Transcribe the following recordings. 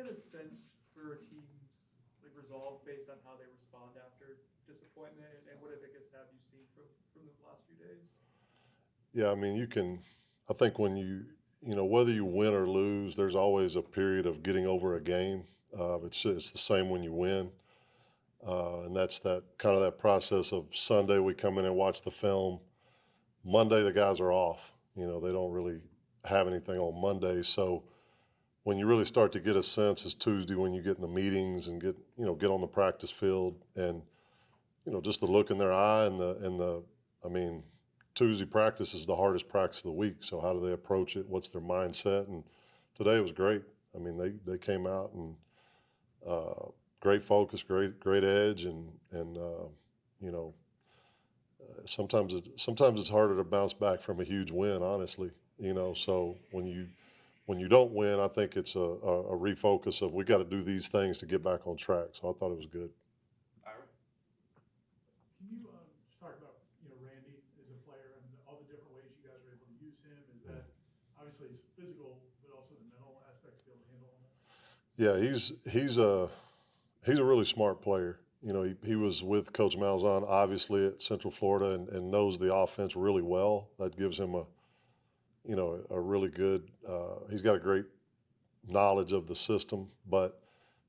get a sense for a team's like resolve based on how they respond after disappointment, and what I guess have you seen from the last few days? Yeah, I mean, I think when whether you win or lose, there's always a period of getting over a game. It's the same when you win. And that's that kind of that process of Sunday, we come in and watch the film. Monday, the guys are off. They don't really have anything on Monday. So when you really start to get a sense is Tuesday when you get in the meetings and get on the practice field and, just the look in their eye I mean, Tuesday practice is the hardest practice of the week. So how do they approach it? What's their mindset? And today it was great. I mean, they came out and uh, great focus, great edge, and you know sometimes it's harder to bounce back from a huge win, honestly. So when you don't win, I think it's a refocus of we got to do these things to get back on track. So I thought it was good. Can you just talk about Randy as a player and all the different ways you guys are able to use him? Is that obviously he's physical, but also the mental aspect to be able to handle all that? Yeah, he's a really smart player. He was with Coach Malzahn obviously at Central Florida and knows the offense really well. That gives him a really good. He's got a great knowledge of the system, but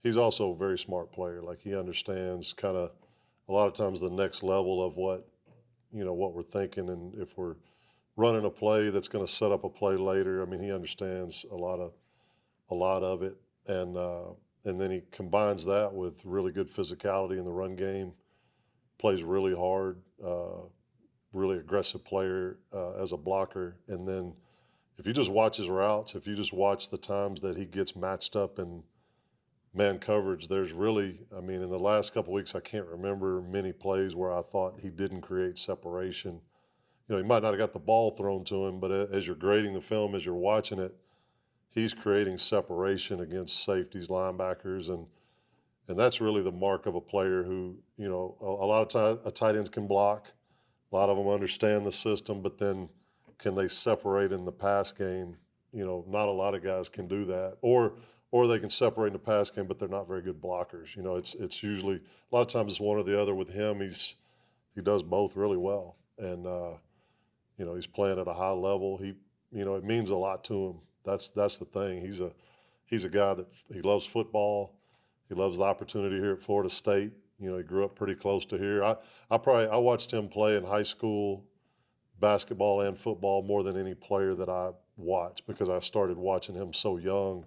he's also a very smart player. Like he understands kind of a lot of times the next level of what we're thinking, and if we're running a play that's going to set up a play later. I mean, he understands a lot of it, and then he combines that with really good physicality in the run game. Plays really hard, really aggressive player as a blocker, and then if you just watch his routes, if you just watch the times that he gets matched up in man coverage, there's really, I mean, in the last couple of weeks, I can't remember many plays where I thought he didn't create separation. He might not have got the ball thrown to him, but as you're grading the film, as you're watching it, he's creating separation against safeties, linebackers, and that's really the mark of a player who, a lot of tight ends can block. A lot of them understand the system, but then can they separate in the pass game? Not a lot of guys can do that, or they can separate in the pass game, but they're not very good blockers. It's usually a lot of times it's one or the other. With him, he does both really well, and he's playing at a high level. It means a lot to him. That's the thing. He's a guy that he loves football. He loves the opportunity here at Florida State. He grew up pretty close to here. I watched him play in high school basketball and football more than any player that I watched because I started watching him so young,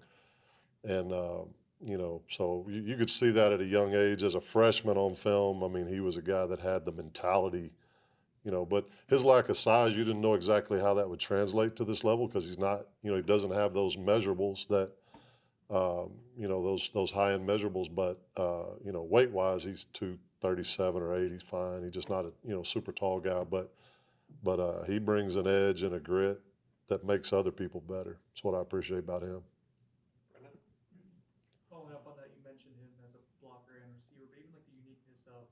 and so you could see that at a young age as a freshman on film. I mean, he was a guy that had the mentality. But his lack of size, you didn't know exactly how that would translate to this level because he's not, he doesn't have those measurables that, those high end measurables. But weight wise, he's 237 or 8. He's fine. He's just not a super tall guy, but he brings an edge and a grit that makes other people better. That's what I appreciate about him. Following up on that, you mentioned him as a blocker and receiver, but even like the uniqueness of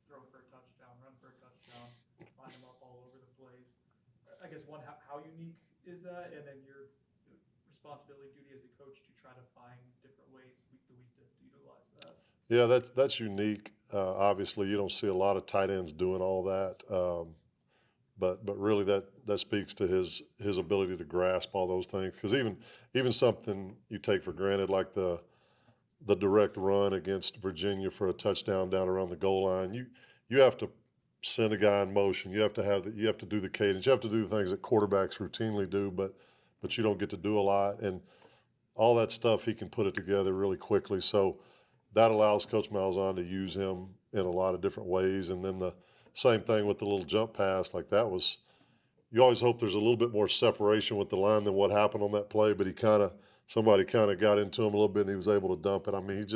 throw for a touchdown, run for a touchdown, line him up all over the place. I guess one, how unique is that, and then your responsibility, duty as a coach to try to find different ways week to week to utilize that. Yeah, that's unique. Obviously, you don't see a lot of tight ends doing all that. But really that speaks to his ability to grasp all those things. Because even something you take for granted like the direct run against Virginia for a touchdown down around the goal line, you have to send a guy in motion. You have to do the cadence. You have to do the things that quarterbacks routinely do, but you don't get to do a lot. And all that stuff, he can put it together really quickly. So that allows Coach Malzahn to use him in a lot of different ways. And then the same thing with the little jump pass, like that was, you always hope there's a little bit more separation with the line than what happened on that play, but somebody kind of got into him a little bit and he was able to dump it. I mean, he's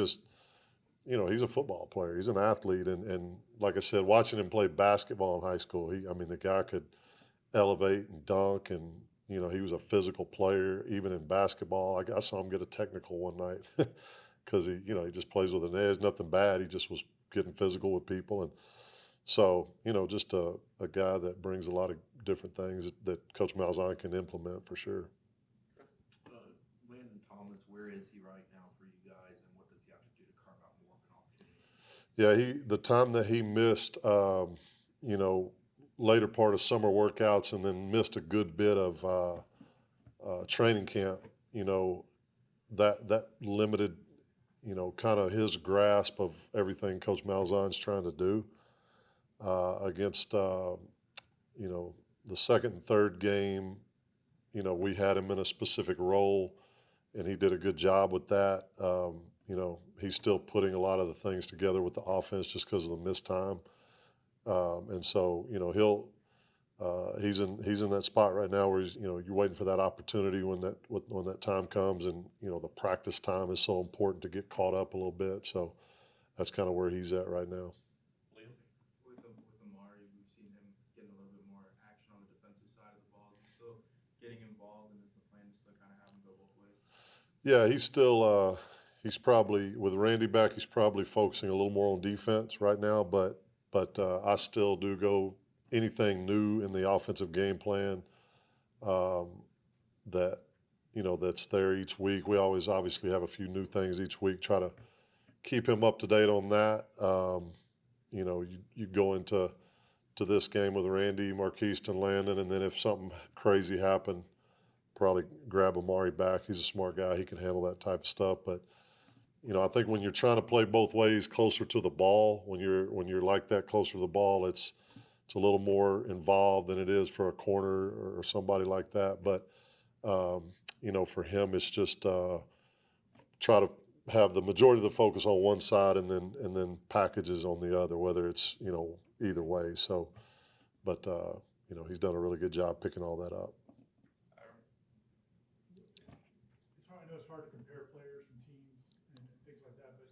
a football player. He's an athlete. And like I said, watching him play basketball in high school, the guy could elevate and dunk, and, he was a physical player, even in basketball. I saw him get a technical one night because he just plays with an edge, nothing bad. He just was getting physical with people. And so, just a guy that brings a lot of different things that Coach Malzahn can implement for sure. Landon Thomas where is he right now for you guys, and what does he have to do to carve out more of an opportunity? Yeah, the time that he missed, you know, later part of summer workouts and then missed a good bit of training camp, you know, that limited, you know, kind of his grasp of everything Coach Malzahn's trying to do against, you know, the second and third game. You know, we had him in a specific role, and he did a good job with that. You know, he's still putting a lot of the things together with the offense just because of the missed time. And so, you know, he's in that spot right now where he's, you know, you're waiting for that opportunity when that time comes, and you know, the practice time is so important to get caught up a little bit. So that's kind of where he's at right now. Liam? With Amari, we've seen him getting a little bit more action on the defensive side of the ball. Is he still getting involved, and is the plan to still kind of have him go both ways? Yeah, he's still he's probably, with Randy back, he's probably focusing a little more on defense right now, but I still do go anything new in the offensive game plan that, you know, that's there each week. We always obviously have a few new things each week, try to keep him up to date on that. You know, you go into this game with Randy, Marquise, and Landon, and then if something crazy happened, probably grab Amari back. He's a smart guy. He can handle that type of stuff. But, you know, I think when you're trying to play both ways, closer to the ball, when you're like that, closer to the ball, it's a little more involved than it is for a corner or somebody like that. But, you know, for him, it's just try to have the majority of the focus on one side and then packages on the other, whether it's, you know, either way. So, but, you know, he's done a really good job picking all that up. It's hard, I know it's hard to compare players from teams and things like that, but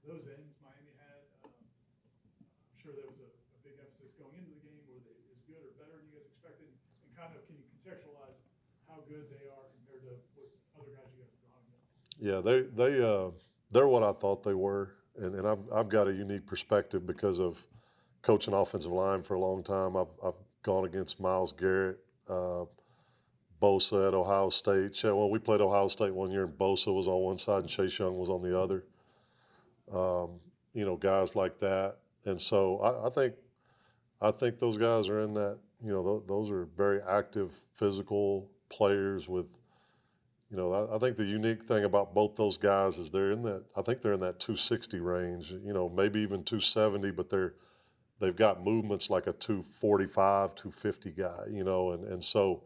those ends Miami had, I'm sure there was a big emphasis going into the game. Were they as good or better than you guys expected? And kind of, can you contextualize how good they are compared to what other guys you guys have gone against? Yeah, they're what I thought they were, and I've got a unique perspective because of coaching offensive line for a long time. I've gone against Myles Garrett, Bosa at Ohio State. Well, we played Ohio State one year, and Bosa was on one side and Chase Young was on the other. You know, guys like that, and so I think those guys are in that. You know, those are very active, physical players with. You know, I think the unique thing about both those guys is they're in that. I think they're in that 260 range. You know, maybe even 270, but they've got movements like a 245, 250 guy. You know, and so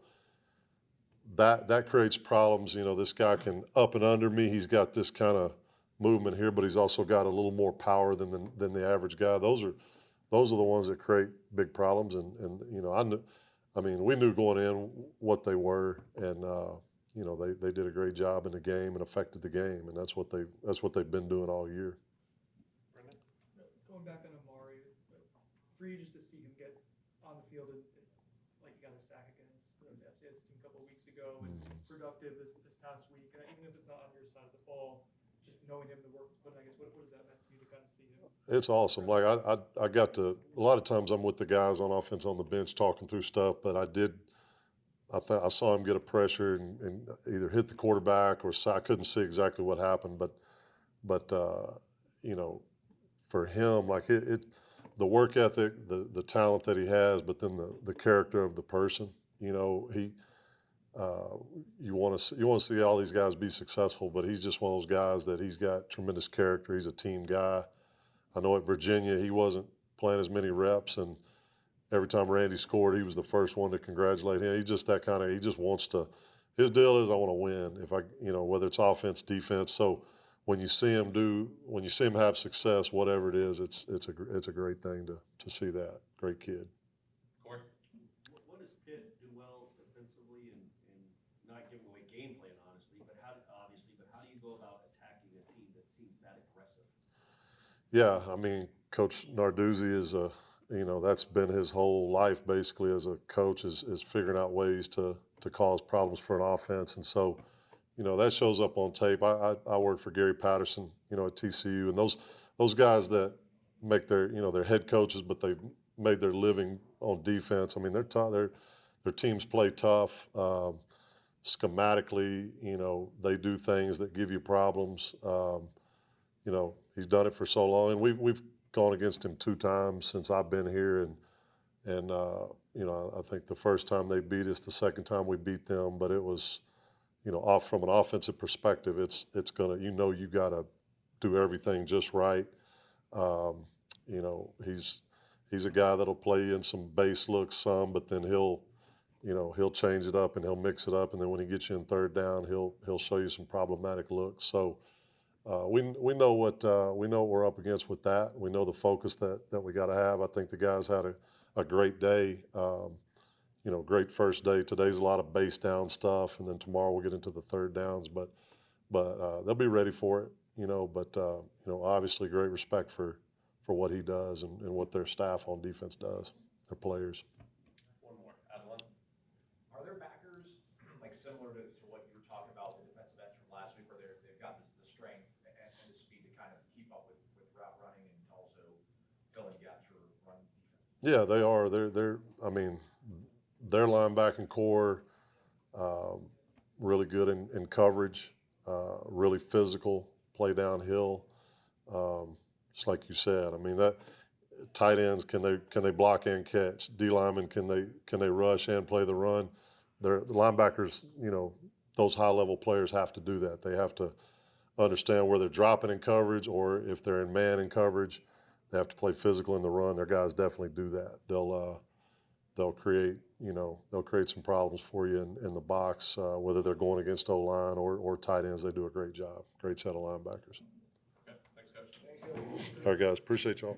that creates problems. You know, this guy can up and under me. He's got this kind of movement here, but he's also got a little more power than the average guy. Those are the ones that create big problems. And you know, I mean, we knew going in what they were, and you know, they did a great job in the game and affected the game, and that's what they've been doing all year. Brendan? Going back on Amari, for you just to see him get on the field, like you got a sack against the FCS team a couple of weeks ago, and productive this past week, and even if it's not on your side of the ball, just knowing him, the work he's putting, I guess, what does that mean for you to kind of see him? It's awesome. Like I got to, a lot of times I'm with the guys on offense on the bench talking through stuff, but I saw him get a pressure and either hit the quarterback or I couldn't see exactly what happened, but you know, for him, like the work ethic, the talent that he has, but then the character of the person. You know, you want to see all these guys be successful, but he's just one of those guys that he's got tremendous character. He's a team guy. I know at Virginia he wasn't playing as many reps, and every time Randy scored, he was the first one to congratulate him. He's just that kind of. He just wants to. His deal is I want to win. You know, whether it's offense, defense. So when you see him have success, whatever it is, it's a great thing to see that. Great kid. Corey? What does Pitt do well defensively and not giving away game plan, honestly, but how do you go about attacking a team that seems that aggressive? Yeah, I mean, Coach Narduzzi is you know, that's been his whole life basically as a coach is figuring out ways to cause problems for an offense. And so, you know, that shows up on tape. I work for Gary Patterson, you know, at TCU, and those guys that make their, you know, they're head coaches, but they've made their living on defense. I mean, they're tough. Their teams play tough. schematically, you know, they do things that give you problems. You know, he's done it for so long, and we've gone against him 2 times since I've been here, and you know, I think the first time they beat us, the second time we beat them, but it was, you know, off from an offensive perspective, it's gonna, you know, you got to do everything just right. You know, he's a guy that'll play in some base looks some, but then he'll change it up and he'll mix it up, and then when he gets you in third down, he'll show you some problematic looks. So we know what we're up against with that. We know the focus that we got to have. I think the guys had a great day. You know, great first day. Today's a lot of base down stuff, and then tomorrow we'll get into the third downs. But they'll be ready for it. You know, but you know, obviously great respect for what he does and what their staff on defense does, their players. One more, Aslan. Are there backers like similar to what you were talking about, the defensive ends from last week, where they've got the strength and the speed to kind of keep up with route running and also filling gaps for run defense? Yeah, they are. I mean, their linebacking core, really good in coverage, really physical, play downhill. Just like you said, I mean, that tight ends, can they block and catch? D linemen, can they rush and play the run? The linebackers, you know, those high level players have to do that. They have to understand where they're dropping in coverage, or if they're in man in coverage, they have to play physical in the run. Their guys definitely do that. They'll create some problems for you in the box, whether they're going against O-line or tight ends. They do a great job. Great set of linebackers. Okay, thanks, Coach. All right, guys, appreciate y'all.